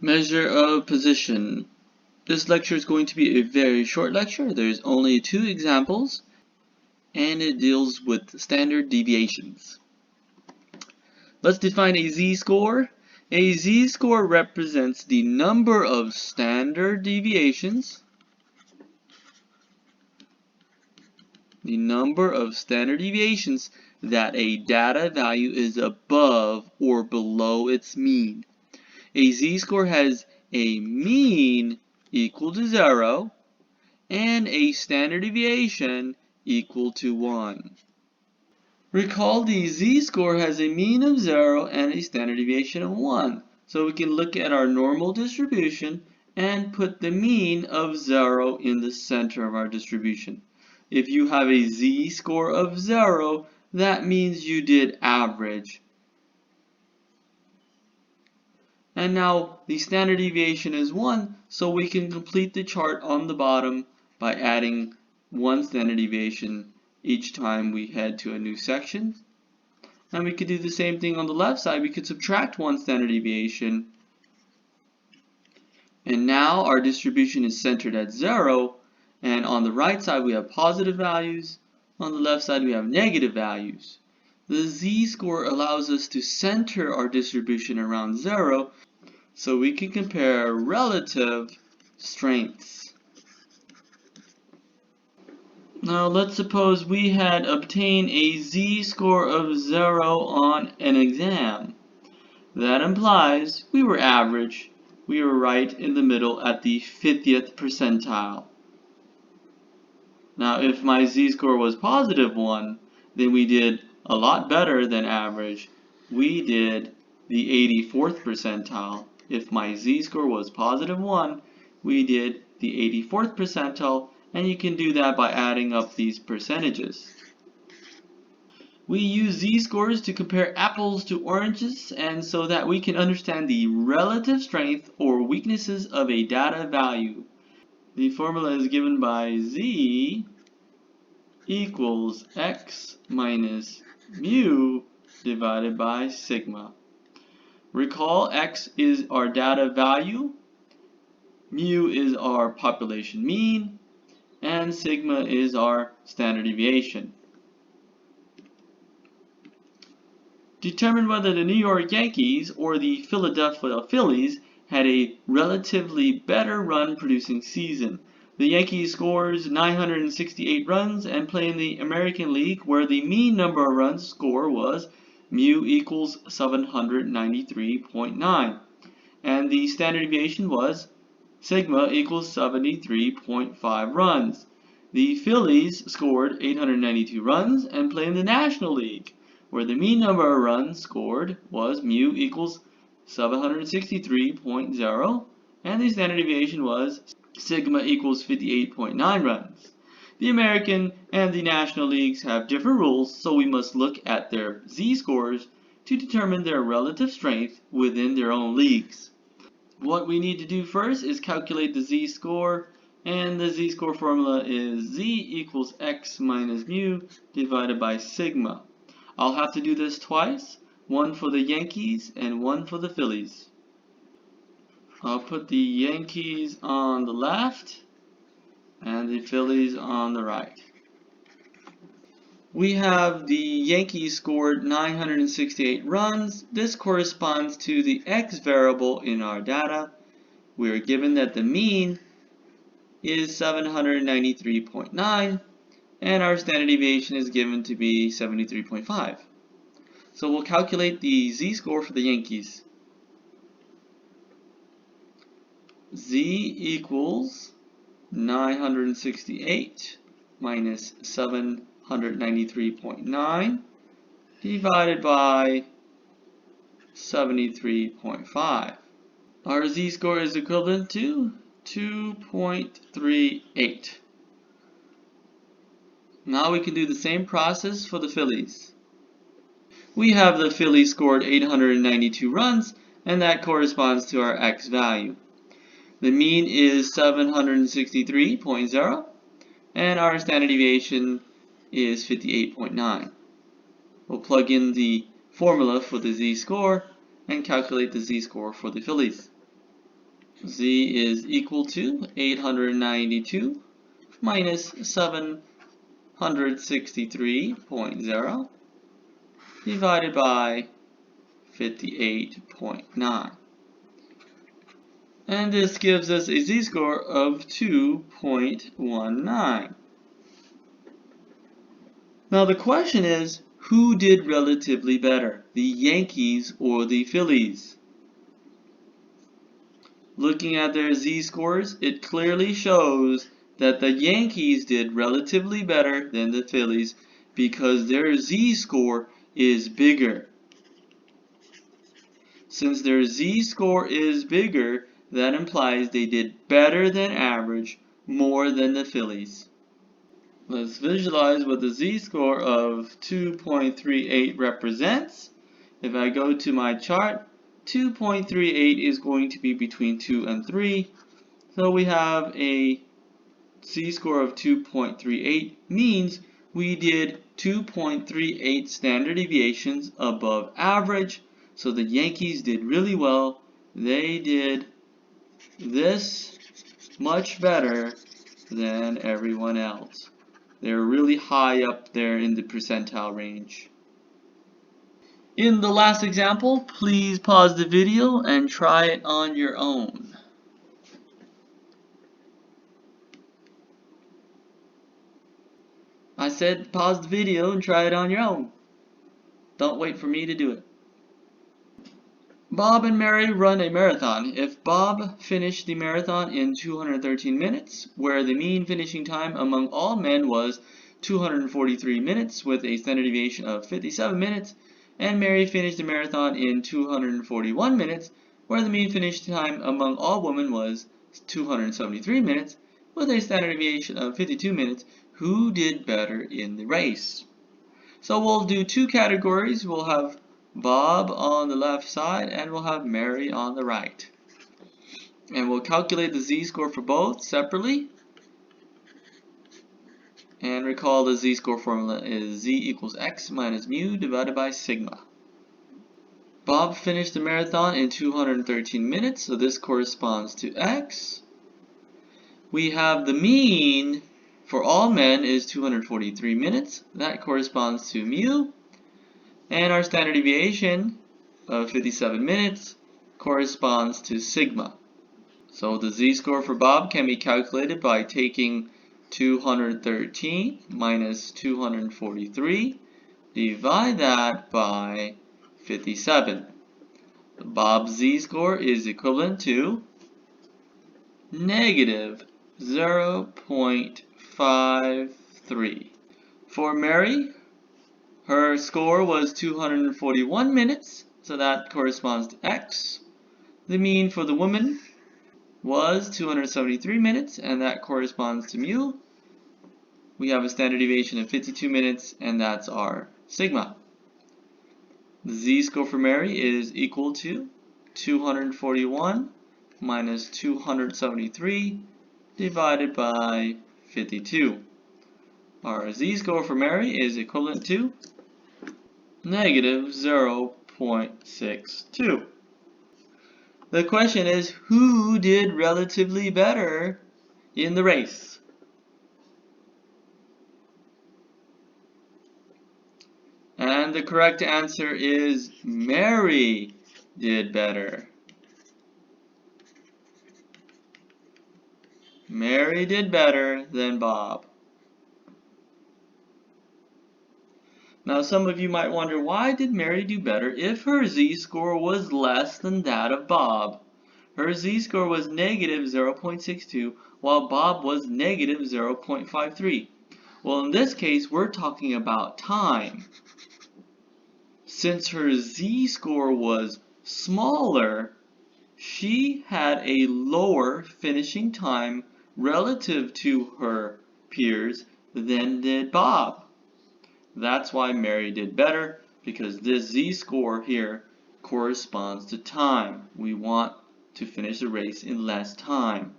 Measure of position. This lecture is going to be a very short lecture. There's only 2 examples, and it deals with standard deviations. Let's define a z-score. A z-score represents the number of standard deviations that a data value is above or below its mean. A z-score has a mean equal to 0 and a standard deviation equal to 1. Recall the z-score has a mean of 0 and a standard deviation of 1. So we can look at our normal distribution and put the mean of 0 in the center of our distribution. If you have a z-score of 0, that means you did average. And now the standard deviation is 1, so we can complete the chart on the bottom by adding 1 standard deviation each time we head to a new section. And we could do the same thing on the left side. We could subtract 1 standard deviation. And now our distribution is centered at 0. And on the right side we have positive values. On the left side we have negative values. The z-score allows us to center our distribution around 0, so we can compare relative strengths. Now let's suppose we had obtained a z-score of 0 on an exam. That implies we were average. We were right in the middle at the 50th percentile. Now if my z-score was positive 1, then we did a lot better than average. We did the 84th percentile. If my z-score was positive 1, we did the 84th percentile, and you can do that by adding up these percentages. We use z-scores to compare apples to oranges, and so that we can understand the relative strength or weaknesses of a data value. The formula is given by z equals x minus mu divided by sigma. Recall, x is our data value, mu is our population mean, and sigma is our standard deviation. Determine whether the New York Yankees or the Philadelphia Phillies had a relatively better run-producing season. The Yankees scores 968 runs and play in the American League, where the mean number of runs scored was mu equals 793.9, and the standard deviation was sigma equals 73.5 runs. The Phillies scored 892 runs and play in the National League, where the mean number of runs scored was mu equals 763.0, and the standard deviation was sigma equals 58.9 runs. The American and the National Leagues have different rules, so we must look at their z-scores to determine their relative strength within their own leagues. What we need to do first is calculate the z-score, and the z-score formula is z equals x minus mu divided by sigma. I'll have to do this twice, one for the Yankees and one for the Phillies. I'll put the Yankees on the left and the Phillies on the right. We have the Yankees scored 968 runs. This corresponds to the x variable in our data. We are given that the mean is 793.9. and our standard deviation is given to be 73.5. So we'll calculate the z-score for the Yankees. Z equals 968 minus 793.9 divided by 73.5. Our z-score is equivalent to 2.38. Now we can do the same process for the Phillies. We have the Phillies scored 892 runs, and that corresponds to our x value. The mean is 763.0, and our standard deviation is 58.9. We'll plug in the formula for the z-score and calculate the z-score for the Phillies. Z is equal to 892 minus 763.0 divided by 58.9. And this gives us a z-score of 2.19. Now the question is, who did relatively better, the Yankees or the Phillies? Looking at their z-scores, it clearly shows that the Yankees did relatively better than the Phillies because their z-score is bigger. Since their z-score is bigger, that implies they did better than average, more than the Phillies. Let's visualize what the z-score of 2.38 represents. If I go to my chart, 2.38 is going to be between 2 and 3. So we have a z-score of 2.38 means we did 2.38 standard deviations above average. So the Yankees did really well. They did this much better than everyone else. They're really high up there in the percentile range. In the last example, please pause the video and try it on your own. I said pause the video and try it on your own. Don't wait for me to do it. Bob and Mary run a marathon. If Bob finished the marathon in 213 minutes, where the mean finishing time among all men was 243 minutes with a standard deviation of 57 minutes, and Mary finished the marathon in 241 minutes, where the mean finishing time among all women was 273 minutes with a standard deviation of 52 minutes, who did better in the race? So we'll do two categories. We'll have Bob on the left side and we'll have Mary on the right. And we'll calculate the z-score for both separately. And recall the z-score formula is z equals x minus mu divided by sigma. Bob finished the marathon in 213 minutes, so this corresponds to x. We have the mean for all men is 243 minutes. That corresponds to mu. And our standard deviation of 57 minutes corresponds to sigma. So the z-score for Bob can be calculated by taking 213 minus 243, divide that by 57. Bob's z-score is equivalent to negative 0.53. For Mary, her score was 241 minutes, so that corresponds to x. The mean for the woman was 273 minutes, and that corresponds to mu. We have a standard deviation of 52 minutes, and that's our sigma. The z-score for Mary is equal to 241 minus 273 divided by 52. Our z-score for Mary is equivalent to negative 0.62. The question is, who did relatively better in the race? And the correct answer is Mary did better. Mary did better than Bob. Now some of you might wonder, why did Mary do better if her z-score was less than that of Bob? Her z-score was negative 0.62 while Bob was negative 0.53. Well, in this case, we're talking about time. Since her z-score was smaller, she had a lower finishing time relative to her peers than did Bob. That's why Mary did better, because this z-score here corresponds to time. We want to finish the race in less time.